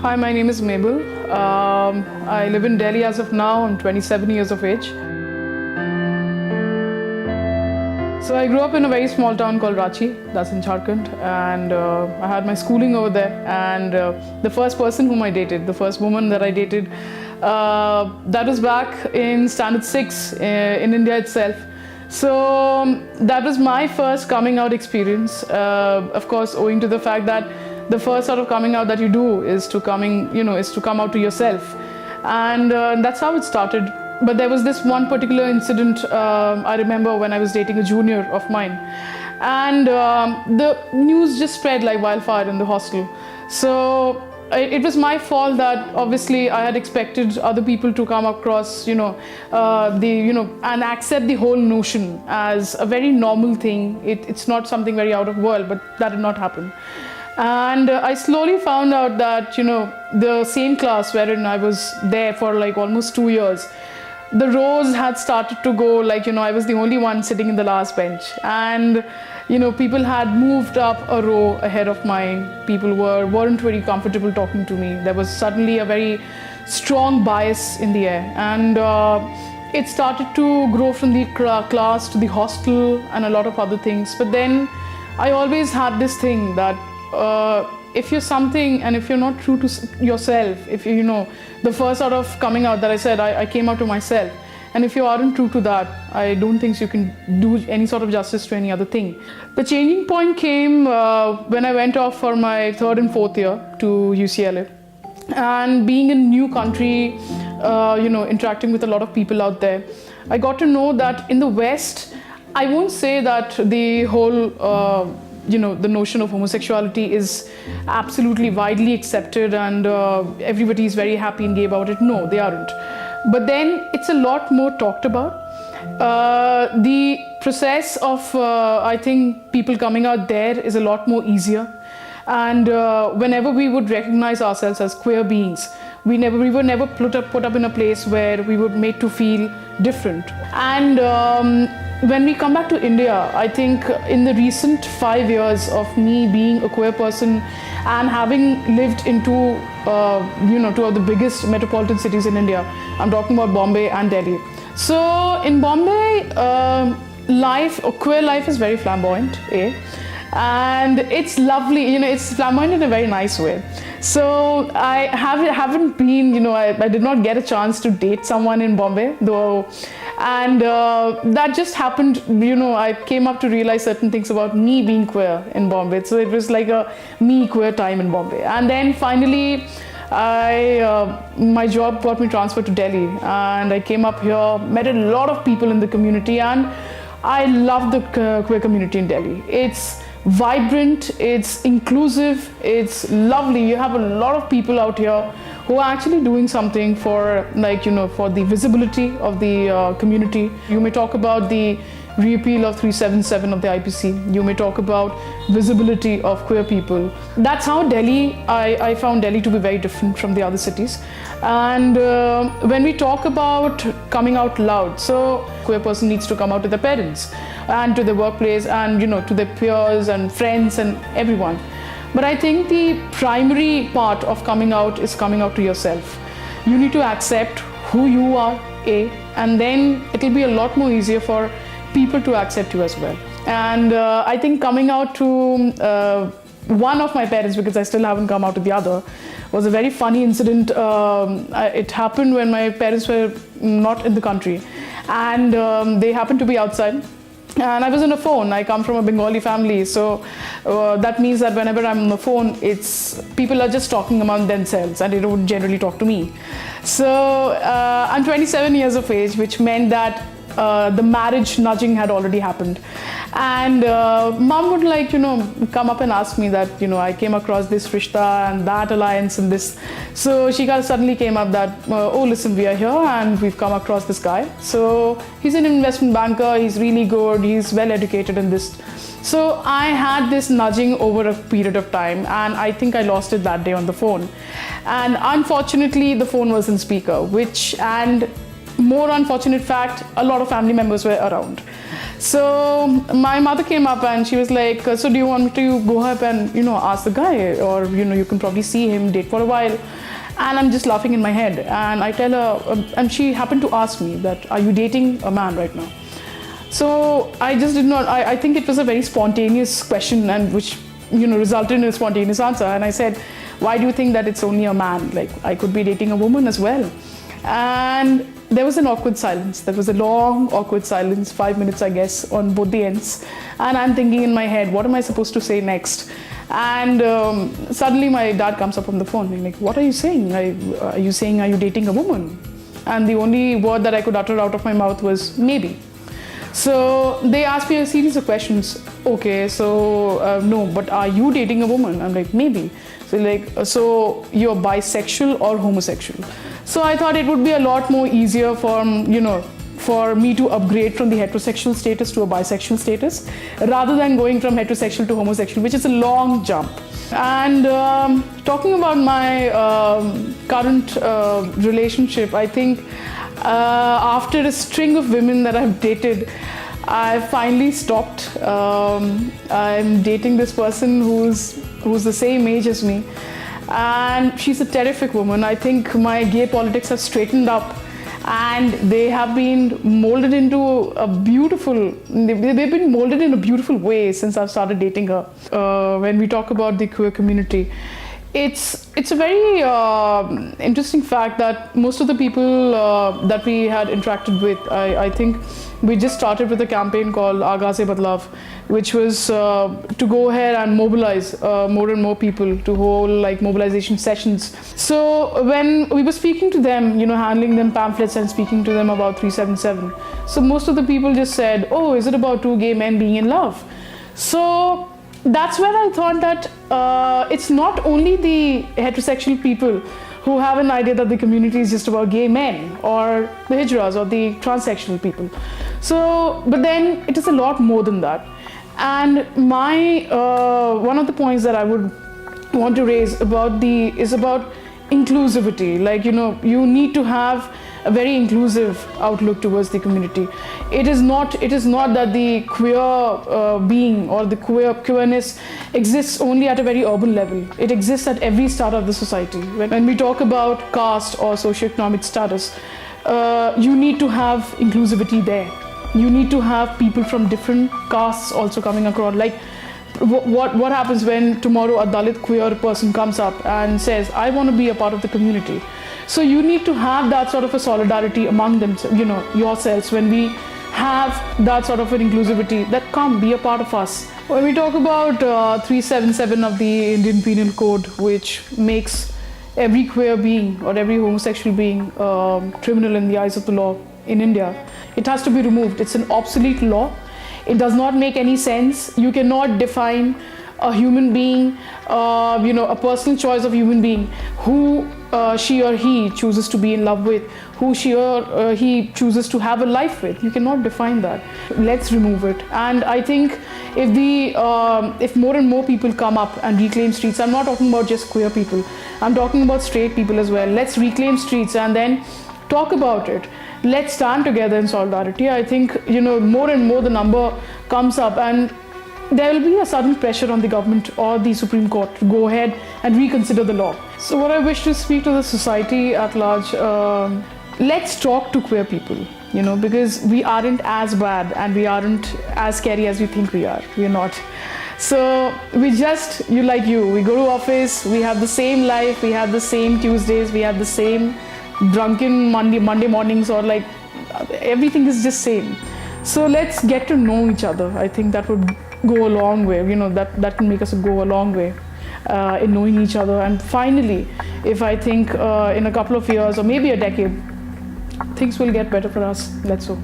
Hi, my name is Mabel. I live in Delhi as of now. I'm 27 years of age. So I grew up in a very small town called Ranchi, that's in Jharkhand, and I had my schooling over there. And the first person whom I dated, the first woman that I dated, that was back in standard 6 in India itself. So that was my first coming out experience. Of course, owing to the fact that the first sort of coming out that you do is to come out to yourself, and that's how it started. But there was this one particular incident I remember when I was dating a junior of mine, and the news just spread like wildfire in the hostel. So it was my fault that obviously I had expected other people to come across, and accept the whole notion as a very normal thing. It's not something very out of world, but that did not happen. And I slowly found out that, the same class wherein I was there for like almost 2 years, the rows had started to go like, I was the only one sitting in the last bench. And, people had moved up a row ahead of mine. People weren't very comfortable talking to me. There was suddenly a very strong bias in the air. And it started to grow from the class to the hostel and a lot of other things. But then I always had this thing that if you're something and if you're not true to yourself, if the first sort of coming out that I said, I came out to myself, and if you aren't true to that, I don't think you can do any sort of justice to any other thing. The changing point came when I went off for my 3rd and 4th year to UCLA, and being in a new country, interacting with a lot of people out there, I got to know that in the West, I won't say that the whole the notion of homosexuality is absolutely widely accepted and everybody is very happy and gay about it. No, they aren't. But then it's a lot more talked about. The process of, I think, people coming out there is a lot more easier. And whenever we would recognize ourselves as queer beings, we were never put up in a place where we were made to feel different. And when we come back to India, I think in the recent 5 years of me being a queer person and having lived in two of the biggest metropolitan cities in India, I'm talking about Bombay and Delhi. So in Bombay, queer life is very flamboyant, and it's lovely, it's flamboyant in a very nice way. So I haven't been, I did not get a chance to date someone in Bombay, though. And that just happened, I came up to realize certain things about me being queer in Bombay. So it was like a me queer time in Bombay. And then finally, my job got me transferred to Delhi. And I came up here, met a lot of people in the community, and I love the queer community in Delhi. It's vibrant, it's inclusive, it's lovely. You have a lot of people out here who are actually doing something for for the visibility of the community. You may talk about the repeal of 377 of the IPC. You may talk about visibility of queer people. That's how I found Delhi to be very different from the other cities. And when we talk about coming out loud, so a queer person needs to come out to their parents and to their workplace and to their peers and friends and everyone. But I think the primary part of coming out is coming out to yourself. You need to accept who you are, and then it'll be a lot more easier for people to accept you as well. And I think coming out to one of my parents, because I still haven't come out to the other, was a very funny incident. It happened when my parents were not in the country, and they happened to be outside. And I was on a phone. I come from a Bengali family, so that means that whenever I'm on the phone, people are just talking among themselves and they don't generally talk to me. So I'm 27 years of age, which meant that the marriage nudging had already happened. And mom would come up and ask me that, I came across this rishta and that alliance and this. So she suddenly came up that, oh, listen, we are here and we've come across this guy. So he's an investment banker, he's really good, he's well educated in this. So I had this nudging over a period of time, and I think I lost it that day on the phone. And unfortunately, the phone was in speaker, and more unfortunate fact, a lot of family members were around. So my mother came up and she was like, so do you want me to go up and, ask the guy, or, you can probably see him, date for a while. And I'm just laughing in my head. And I tell her, and she happened to ask me that, are you dating a man right now? So I just did not, I think it was a very spontaneous question, and which, resulted in a spontaneous answer. And I said, why do you think that it's only a man? Like, I could be dating a woman as well. And there was an awkward silence. There was a long, awkward silence, 5 minutes, I guess, on both the ends. And I'm thinking in my head, what am I supposed to say next? And suddenly my dad comes up on the phone and like, what are you saying? Are you saying, are you dating a woman? And the only word that I could utter out of my mouth was, maybe. So they asked me a series of questions. Okay, so no, but are you dating a woman? I'm like, maybe. So like, so you're bisexual or homosexual? So I thought it would be a lot more easier for me to upgrade from the heterosexual status to a bisexual status, rather than going from heterosexual to homosexual, which is a long jump. And talking about my current relationship, I think after a string of women that I've dated, I finally stopped. I'm dating this person who's the same age as me, and she's a terrific woman. I think my gay politics have straightened up, and they have been molded into a beautiful, they've been molded in a beautiful way since I've started dating her. When we talk about the queer community, it's a very interesting fact that most of the people that we had interacted with, I think we just started with a campaign called Aagaze Badlav, which was to go ahead and mobilize more and more people to hold like mobilization sessions. So when we were speaking to them, handling them pamphlets and speaking to them about 377, so most of the people just said, oh, is it about two gay men being in love? So that's where I thought that it's not only the heterosexual people who have an idea that the community is just about gay men or the hijras or the transsexual people. So, but then it is a lot more than that. And my one of the points that I would want to raise is about inclusivity. Like, you need to have a very inclusive outlook towards the community. It is not that the queer being or the queerness exists only at a very urban level. It exists at every strata of the society. When we talk about caste or socioeconomic status, you need to have inclusivity there. You need to have people from different castes also coming across. Like, what happens when tomorrow a Dalit queer person comes up and says, I want to be a part of the community? So you need to have that sort of a solidarity among them, yourselves. When we have that sort of an inclusivity, that come be a part of us. When we talk about 377 of the Indian Penal Code, which makes every queer being or every homosexual being criminal in the eyes of the law in India, it has to be removed. It's an obsolete law. It does not make any sense. You cannot define a human being, a personal choice of human being, who she or he chooses to be in love with, who she or he chooses to have a life with. You cannot define that. Let's remove it. And I think if more and more people come up and reclaim streets, I'm not talking about just queer people, I'm talking about straight people as well. Let's reclaim streets and then talk about it. Let's stand together in solidarity. I think, more and more the number comes up, and there will be a sudden pressure on the government or the Supreme Court to go ahead and reconsider the law. So what I wish to speak to the society at large, let's talk to queer people, because we aren't as bad and we aren't as scary as we think we are. We're not. So we just, we go to office, we have the same life, we have the same Tuesdays, we have the same drunken Monday mornings, or like everything is just same. So let's get to know each other. I think that would go a long way. That can make us go a long way in knowing each other. And finally, if I think in a couple of years or maybe a decade, things will get better for us. Let's hope.